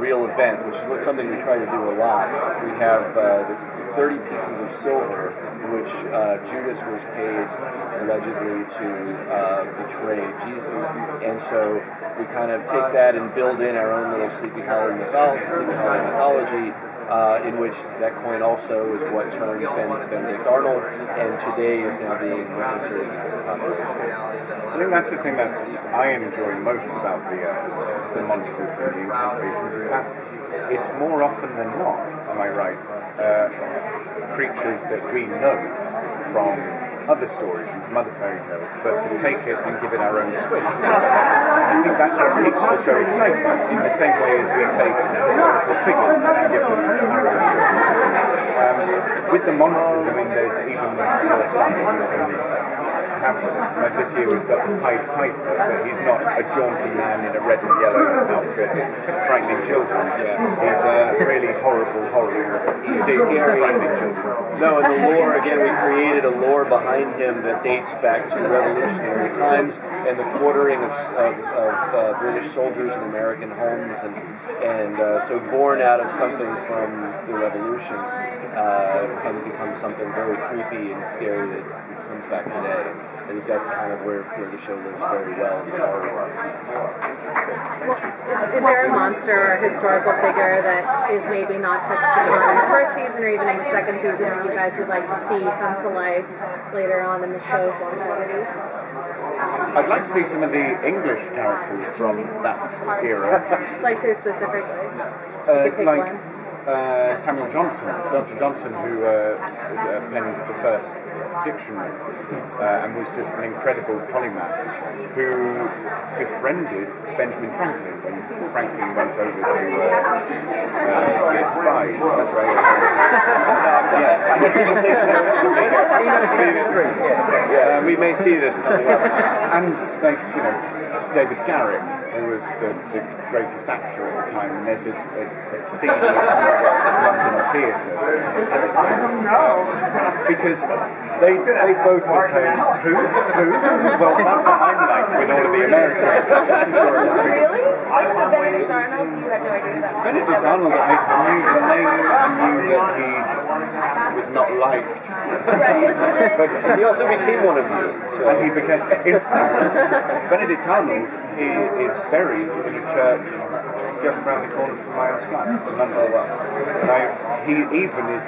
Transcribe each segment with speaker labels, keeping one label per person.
Speaker 1: real event, which is something we try to do a lot. We have the 30 pieces of silver, which Judas was paid allegedly to betray Jesus, and so we kind of take that and build in our own little Sleepy Hollow mythology, in which that coin also is what turned Benedict Arnold, and today is now being considered popular.
Speaker 2: I think that's the thing that I enjoy most about the monsters and the incantations, is that it's more often than not, am I right, creatures that we know from other stories and from other fairy tales, but to take it and give it our own twist. I think that's what keeps the show exciting, in the same way as we take historical figures and give them our own twist. With the monsters, I mean, there's even more fun you can have with it. Like this year we've got the Pied Piper, but he's not a jaunty man in a red and yellow outfit frightening children. He's a really horrible frightening children.
Speaker 1: No, and the lore, again, we created a lore behind him that dates back to revolutionary times and the quartering of British soldiers in American homes, and so born out of something from the revolution, becomes something very creepy and scary that comes back today. I think that's kind of where the show lives very well in the horror piece.
Speaker 3: Is there a monster or a historical figure that is maybe not touched upon in the first season or even in the second season that you guys would like to see come to life later on in the show's longevity?
Speaker 2: I'd like to see some of the English characters from that era.
Speaker 3: Like who specifically?
Speaker 2: Samuel Johnson, Dr. Johnson, who penned the first dictionary and was just an incredible polymath, who befriended Benjamin Franklin when Franklin went over to be a spy. That's right.
Speaker 1: I had people taking notes for me. We may see this coming up.
Speaker 2: And David Garrick, who was the greatest actor at the time, and there's a scene in the London Theatre at the time. Because they both were saying, who? Well, that's what I'm like with all of the American historical figures.
Speaker 3: Really? So Benedict Arnold, you had no idea who that was?
Speaker 2: Benedict Arnold, I knew the name, I knew that he was not liked.
Speaker 1: But he also became one of you. So.
Speaker 2: And he became, in fact, Benedict Arnold is buried in a church just around the corner from my house flat in London. And he even is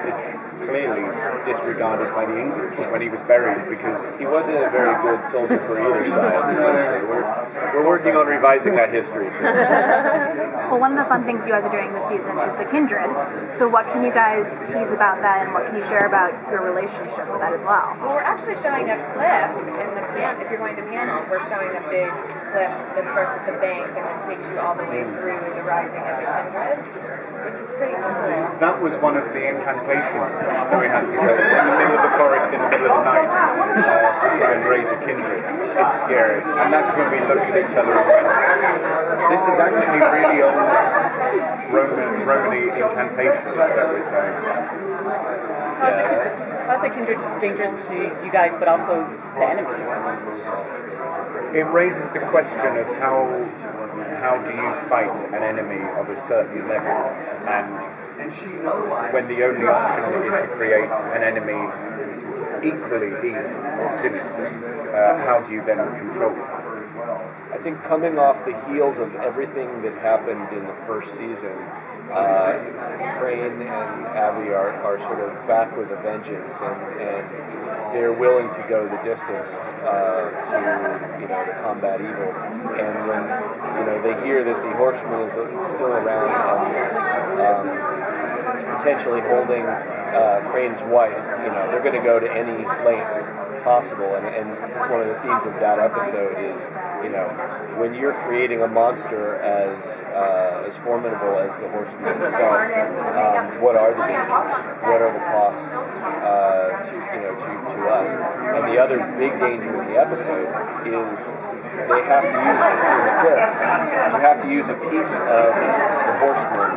Speaker 2: clearly disregarded by the English when he was buried, because
Speaker 1: he wasn't a very good soldier for either side. We're working on revising that history too.
Speaker 4: Well, one of the fun things you guys are doing this season is the Kindred. So what can you guys tease about that, and what can you share about your relationship with that as well?
Speaker 5: Well, we're actually showing a clip in the piano. If you're going to piano, we're showing a big clip that starts at the bank and then takes you all the way through the rising of the Kindred, which is pretty cool.
Speaker 2: That was one of the incantations that we had to go in the middle of the forest in the middle of the night to try and raise a kindred. It's scary. And that's when we looked at each other and went, this is actually really old Romany incantation that we're saying.
Speaker 6: How's the kindred dangerous to you guys, but also the enemies?
Speaker 2: It raises the question of how do you fight an enemy of a certain level, and when the only option is to create an enemy equally evil or sinister, how do you then control it?
Speaker 1: I think coming off the heels of everything that happened in the first season, Crane and Abby are sort of back with a vengeance, and they're willing to go the distance to combat evil. And when they hear that the Horseman is still around and potentially holding Crane's wife, they're going to go to any lengths possible. And one of the themes of that episode is, when you're creating a monster as formidable as the Horseman himself, what are the dangers? What are the costs to us? And the other big danger in the episode is they have to use, you have to use a piece of the Horseman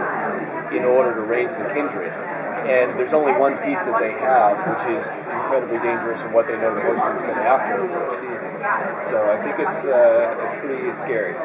Speaker 1: in order to raise the kindred. And there's only one piece that they have, which is incredibly dangerous and what they know the Horseman's been after for a season. So I think it's pretty scary.